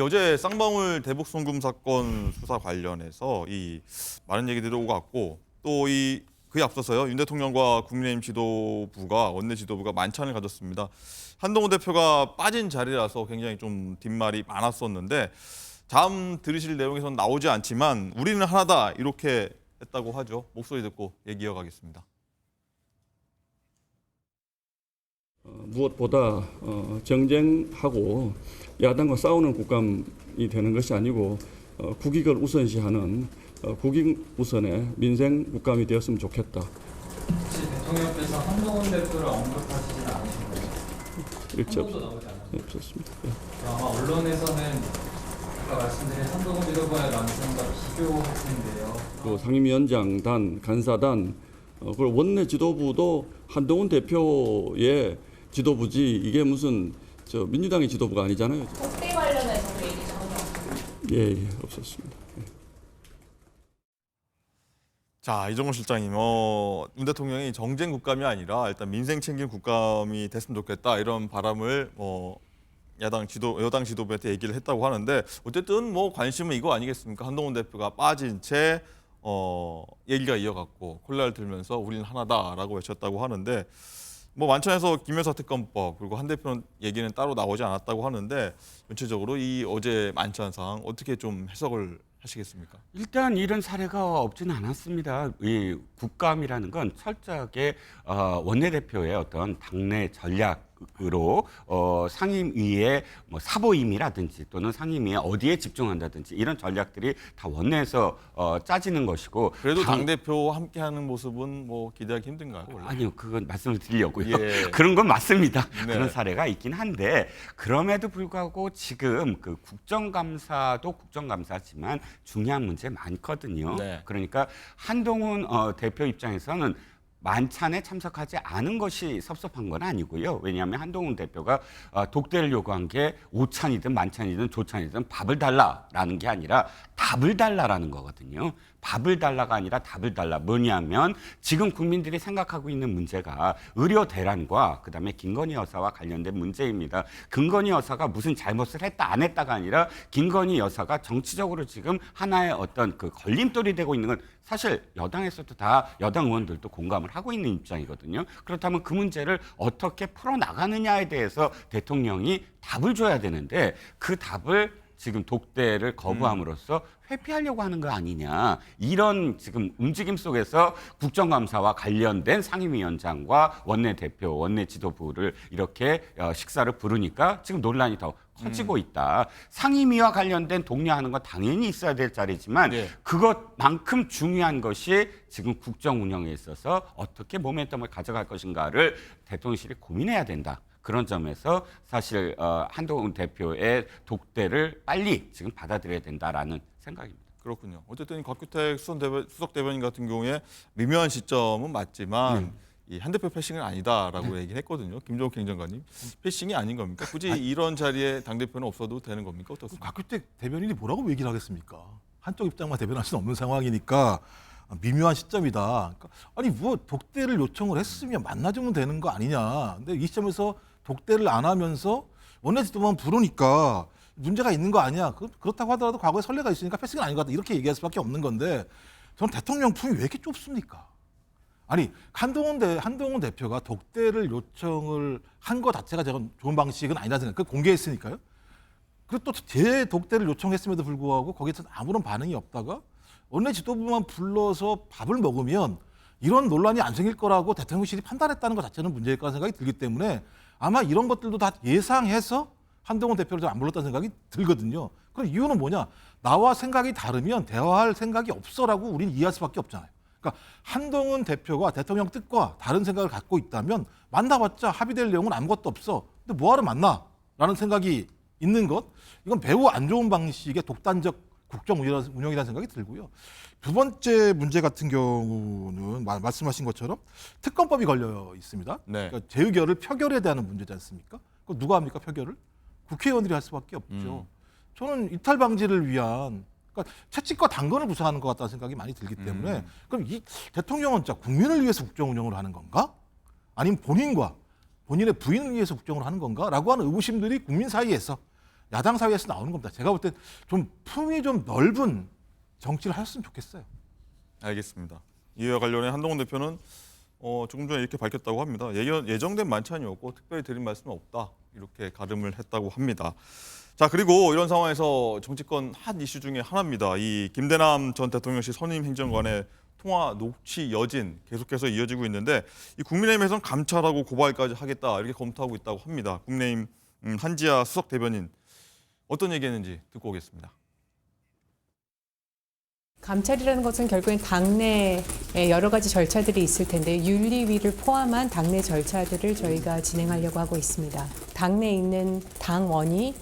어제 쌍방울 대북 송금 사건 수사 관련해서 많은 얘기들이 오고 갔고 또 그에 앞서서요 윤 대통령과 국민의힘 지도부가 원내 지도부가 만찬을 가졌습니다. 한동훈 대표가 빠진 자리라서 굉장히 좀 뒷말이 많았었는데 다음 들으실 내용에서는 나오지 않지만 우리는 하나다 이렇게 했다고 하죠. 목소리 듣고 얘기 이어가겠습니다. 무엇보다 정쟁하고 야당과 싸우는 국감이 되는 것이 아니고 국익을 우선시하는 국익 우선의 민생 국감이 되었으면 좋겠다. 혹시 대통령께서 한동훈 대표를 언급하시진 않으신 거죠? 일체 한 번도 나오지 않았죠? 네, 없었습니다. 예. 아마 언론에서는 아까 말씀드린 한동훈 지도부의 랑성과 비교할 텐데요. 그 상임위원장단, 간사단, 그리고 원내 지도부도 한동훈 대표의 지도부지 이게 무슨 민주당의 지도부가 아니잖아요. 독대 관련해서 얘기 전혀 없어요. 예, 없었습니다. 예. 자, 이정호 실장님, 윤 대통령이 정쟁 국감이 아니라 일단 민생 챙긴 국감이 됐으면 좋겠다 이런 바람을 여당 지도부한테 얘기를 했다고 하는데 어쨌든 관심은 이거 아니겠습니까? 한동훈 대표가 빠진 채 얘기가 이어갔고 콜라를 들면서 우리는 하나다라고 외쳤다고 하는데 만찬에서 김여사 특검법 그리고 한 대표는 얘기는 따로 나오지 않았다고 하는데 전체적으로 이 어제 만찬 상황 어떻게 좀 해석을 하시겠습니까? 일단 이런 사례가 없지는 않았습니다. 이 국감이라는 건 철저하게 원내대표의 어떤 당내 전략으로 상임위의 사보임이라든지 또는 상임위에 어디에 집중한다든지 이런 전략들이 다 원내에서 짜지는 것이고 그래도 당대표와 함께하는 모습은 기대하기 힘든가요? 원래? 아니요, 그건 말씀을 드리려고요. 예. 그런 건 맞습니다. 네. 그런 사례가 있긴 한데 그럼에도 불구하고 지금 그 국정감사도 국정감사지만 중요한 문제 많거든요. 네. 그러니까 한동훈 대표 입장에서는 만찬에 참석하지 않은 것이 섭섭한 건 아니고요. 왜냐하면 한동훈 대표가 독대를 요구한 게 오찬이든 만찬이든 조찬이든 밥을 달라라는 게 아니라 답을 달라라는 거거든요. 밥을 달라가 아니라 답을 달라. 뭐냐면 지금 국민들이 생각하고 있는 문제가 의료 대란과 그다음에 김건희 여사와 관련된 문제입니다. 김건희 여사가 무슨 잘못을 했다 안 했다가 아니라 김건희 여사가 정치적으로 지금 하나의 어떤 그 걸림돌이 되고 있는 건 사실 여당에서도 다 여당 의원들도 공감을 하고 있는 입장이거든요. 그렇다면 그 문제를 어떻게 풀어나가느냐에 대해서 대통령이 답을 줘야 되는데 그 답을 지금 독대를 거부함으로써 회피하려고 하는 거 아니냐. 이런 지금 움직임 속에서 국정감사와 관련된 상임위원장과 원내대표, 원내 지도부를 이렇게 식사를 부르니까 지금 논란이 더 커지고 있다. 상임위와 관련된 독려하는 건 당연히 있어야 될 자리지만 네. 그것만큼 중요한 것이 지금 국정 운영에 있어서 어떻게 모멘텀을 가져갈 것인가를 대통령실이 고민해야 된다. 그런 점에서 사실 한동훈 대표의 독대를 빨리 지금 받아들여야 된다라는 생각입니다. 그렇군요. 어쨌든 곽규택 수석 대변인 같은 경우에 미묘한 시점은 맞지만 이 한 대표 패싱은 아니다라고 얘기를 했거든요. 김종욱 행정관님. 패싱이 아닌 겁니까? 굳이 이런 자리에 당대표는 없어도 되는 겁니까? 어떻습니까? 곽규택 대변인이 뭐라고 얘기를 하겠습니까? 한쪽 입장만 대변할 수는 없는 상황이니까 미묘한 시점이다. 그러니까 아니 독대를 요청을 했으면 만나주면 되는 거 아니냐. 근데 이 시점에서 독대를 안 하면서 원내 지도부만 부르니까 문제가 있는 거 아니야. 그렇다고 하더라도 과거에 선례가 있으니까 패싱은 아닌 것 같다. 이렇게 얘기할 수밖에 없는 건데 저는 대통령 품이 왜 이렇게 좁습니까? 아니 한동훈 대표가 독대를 요청을 한 것 자체가 제가 좋은 방식은 아니라 생각해요. 그걸 공개했으니까요. 그리고 또 재독대를 요청했음에도 불구하고 거기서 아무런 반응이 없다가 원내 지도부만 불러서 밥을 먹으면 이런 논란이 안 생길 거라고 대통령실이 판단했다는 것 자체는 문제일 거라는 생각이 들기 때문에 아마 이런 것들도 다 예상해서 한동훈 대표를 좀 안 불렀다는 생각이 들거든요. 그럼 이유는 뭐냐? 나와 생각이 다르면 대화할 생각이 없어라고 우리는 이해할 수밖에 없잖아요. 그러니까 한동훈 대표가 대통령 뜻과 다른 생각을 갖고 있다면 만나봤자 합의될 내용은 아무것도 없어. 근데 뭐하러 만나? 라는 생각이 있는 것. 이건 매우 안 좋은 방식의 독단적 국정 운영이라는 생각이 들고요. 두 번째 문제 같은 경우는 말씀하신 것처럼 특검법이 걸려 있습니다. 네. 그러니까 재의결을 표결해야 되는 문제지 않습니까? 그 누가 합니까 표결을? 국회의원들이 할 수밖에 없죠. 저는 이탈 방지를 위한 그러니까 채찍과 당근을 구사하는 것 같다는 생각이 많이 들기 때문에 그럼 이 대통령은 진짜 국민을 위해서 국정 운영을 하는 건가? 아니면 본인과 본인의 부인을 위해서 국정을 하는 건가? 라고 하는 의구심들이 국민 사이에서 야당 사회에서 나오는 겁니다. 제가 볼 때 좀 품이 좀 넓은 정치를 하셨으면 좋겠어요. 알겠습니다. 이와 관련해 한동훈 대표는 조금 전에 이렇게 밝혔다고 합니다. 예정된 만찬이었고 특별히 드린 말씀은 없다. 이렇게 가름을 했다고 합니다. 자, 그리고 이런 상황에서 정치권 핫 이슈 중에 하나입니다. 이 김대남 전 대통령실 선임 행정관의 통화 녹취 여진 계속해서 이어지고 있는데 이 국민의힘에서는 감찰하고 고발까지 하겠다 이렇게 검토하고 있다고 합니다. 국민의힘 한지아 수석 대변인 어떤 얘기했는지 듣고 오겠습니다. 감찰이라는 것은 결국엔 당내에 여러 가지 절차들이 있을 텐데 윤리위를 포함한 당내 절차들을 저희가 진행하려고 하고 있습니다. 당내에 있는 당원이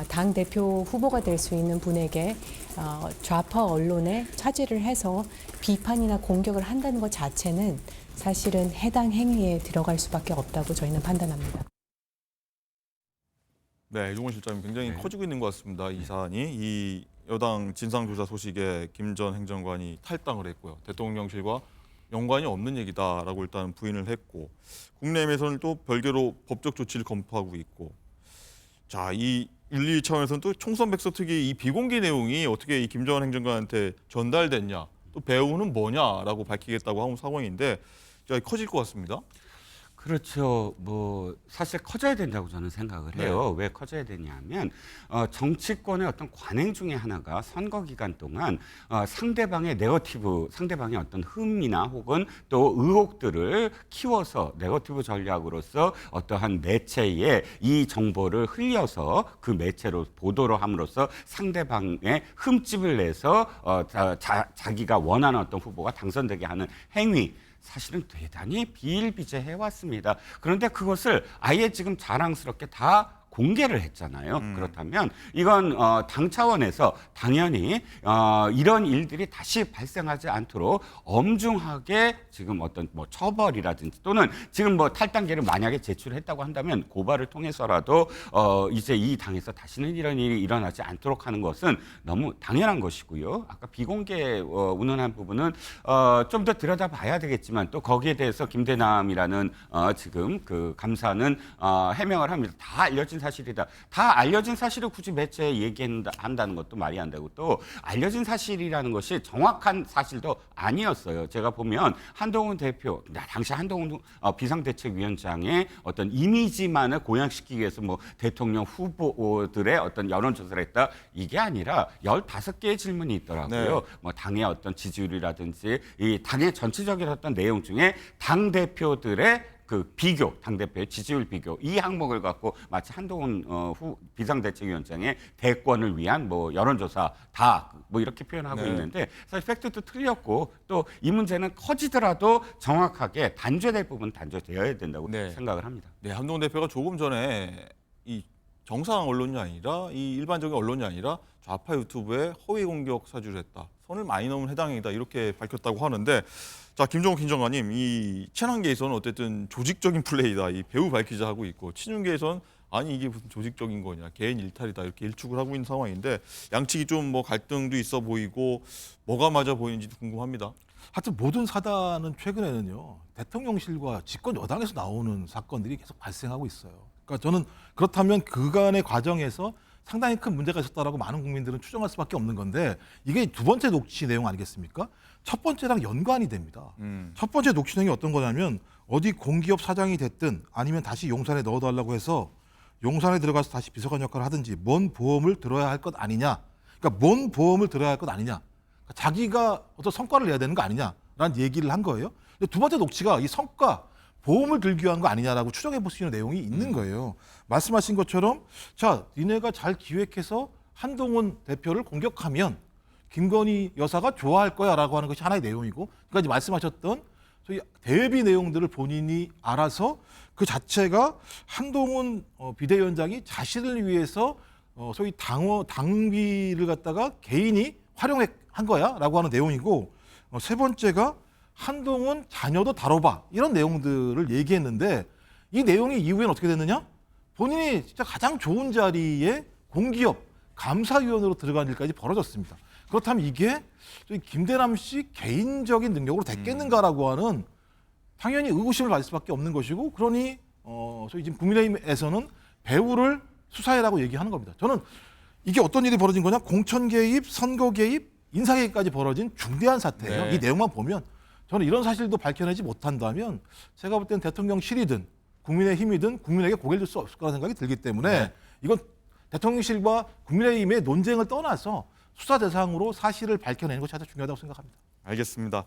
당 대표 후보가 될 수 있는 분에게 좌파 언론에 차지를 해서 비판이나 공격을 한다는 것 자체는 사실은 해당 행위에 들어갈 수밖에 없다고 저희는 판단합니다. 네, 이종원 실장님 굉장히 네. 커지고 있는 것 같습니다. 이 사안이 이 여당 진상조사 소식에 김 전 행정관이 탈당을 했고요. 대통령실과 연관이 없는 얘기다라고 일단 부인을 했고 국내에서는 또 별개로 법적 조치를 검토하고 있고 자, 이 윤리 차원에서는 또 총선 백서 특위 이 비공개 내용이 어떻게 이 김 전 행정관한테 전달됐냐 또 배우는 뭐냐라고 밝히겠다고 하는 상황인데 자, 커질 것 같습니다. 그렇죠. 뭐 사실 커져야 된다고 저는 생각을 해요. 왜 커져야 되냐면 정치권의 어떤 관행 중에 하나가 선거 기간 동안 상대방의 네거티브, 상대방의 어떤 흠이나 혹은 또 의혹들을 키워서 네거티브 전략으로서 어떠한 매체에 이 정보를 흘려서 그 매체로 보도를 함으로써 상대방의 흠집을 내서 자기가 원하는 어떤 후보가 당선되게 하는 행위. 사실은 대단히 비일비재해 왔습니다. 그런데 그것을 아예 지금 자랑스럽게 다 공개를 했잖아요. 그렇다면 이건 당 차원에서 당연히 이런 일들이 다시 발생하지 않도록 엄중하게 지금 어떤 뭐 처벌이라든지 또는 지금 뭐 탈당계를 만약에 제출했다고 한다면 고발을 통해서라도 이제 이 당에서 다시는 이런 일이 일어나지 않도록 하는 것은 너무 당연한 것이고요. 아까 비공개 운운한 부분은 좀 더 들여다봐야 되겠지만 또 거기에 대해서 김대남이라는 지금 그 감사는 해명을 합니다. 다 알려진 사실이다. 다 알려진 사실을 굳이 매체에 얘기한다는 것도 말이 안 되고 또 알려진 사실이라는 것이 정확한 사실도 아니었어요. 제가 보면 한동훈 대표, 당시 한동훈 비상대책위원장의 어떤 이미지만을 공약시키기 위해서 뭐 대통령 후보들의 어떤 여론조사를 했다. 이게 아니라 15개의 질문이 있더라고요. 네. 뭐 당의 어떤 지지율이라든지 이 당의 전체적인 어떤 내용 중에 당 대표들의 그 비교, 당대표의 지지율 비교 이 항목을 갖고 마치 한동훈 비상대책위원장의 대권을 위한 뭐 여론조사 다 뭐 이렇게 표현하고 네. 있는데 사실 팩트도 틀렸고 또 이 문제는 커지더라도 정확하게 단죄될 부분 단죄되어야 된다고 네. 생각을 합니다. 네, 한동훈 대표가 조금 전에 이 정상 언론이 아니라 이 일반적인 언론이 아니라 좌파 유튜브에 허위 공격 사주를 했다. 선을 많이 넘은 해당 행위다 이렇게 밝혔다고 하는데 자, 김종욱 행정관님 이 친한계에서는 어쨌든 조직적인 플레이다. 이 배우 밝히자 하고 있고 친윤계에서는 아니 이게 무슨 조직적인 거냐 개인 일탈이다 이렇게 일축을 하고 있는 상황인데 양측이 좀 뭐 갈등도 있어 보이고 뭐가 맞아 보이는지도 궁금합니다. 하여튼 모든 사단은 최근에는요 대통령실과 집권 여당에서 나오는 사건들이 계속 발생하고 있어요. 그러니까 저는 그렇다면 그간의 과정에서 상당히 큰 문제가 있었다라고 많은 국민들은 추정할 수밖에 없는 건데 이게 두 번째 녹취 내용 아니겠습니까? 첫 번째랑 연관이 됩니다. 첫 번째 녹취 내용이 어떤 거냐면 어디 공기업 사장이 됐든 아니면 다시 용산에 넣어달라고 해서 용산에 들어가서 다시 비서관 역할을 하든지 뭔 보험을 들어야 할 것 아니냐. 그러니까 뭔 보험을 들어야 할 것 아니냐. 그러니까 자기가 어떤 성과를 내야 되는 거 아니냐라는 얘기를 한 거예요. 근데 두 번째 녹취가 이 성과, 보험을 들기 위한 거 아니냐라고 추정해 볼 수 있는 내용이 있는 거예요. 말씀하신 것처럼 자, 니네가 잘 기획해서 한동훈 대표를 공격하면 김건희 여사가 좋아할 거야라고 하는 것이 하나의 내용이고 그러니까 이제 말씀하셨던 저희 대비 내용들을 본인이 알아서 그 자체가 한동훈 비대위원장이 자신을 위해서 소위 당비를 갖다가 개인이 활용한 거야라고 하는 내용이고 세 번째가 한동훈 자녀도 다뤄봐 이런 내용들을 얘기했는데 이 내용이 이후에는 어떻게 됐느냐? 본인이 진짜 가장 좋은 자리에 공기업 감사위원으로 들어간 일까지 벌어졌습니다. 그렇다면 이게 김대남 씨 개인적인 능력으로 됐겠는가라고 하는 당연히 의구심을 가질 수밖에 없는 것이고 그러니 소위 지금 국민의힘에서는 배우를 수사해라고 얘기하는 겁니다. 저는 이게 어떤 일이 벌어진 거냐? 공천 개입, 선거 개입, 인사 개입까지 벌어진 중대한 사태예요. 네. 이 내용만 보면 저는 이런 사실도 밝혀내지 못한다면 제가 볼 때는 대통령실이든 국민의힘이든 국민에게 고개를 들 수 없을 거라는 생각이 들기 때문에 이건 대통령실과 국민의힘의 논쟁을 떠나서 수사 대상으로 사실을 밝혀내는 것이 아주 중요하다고 생각합니다. 알겠습니다.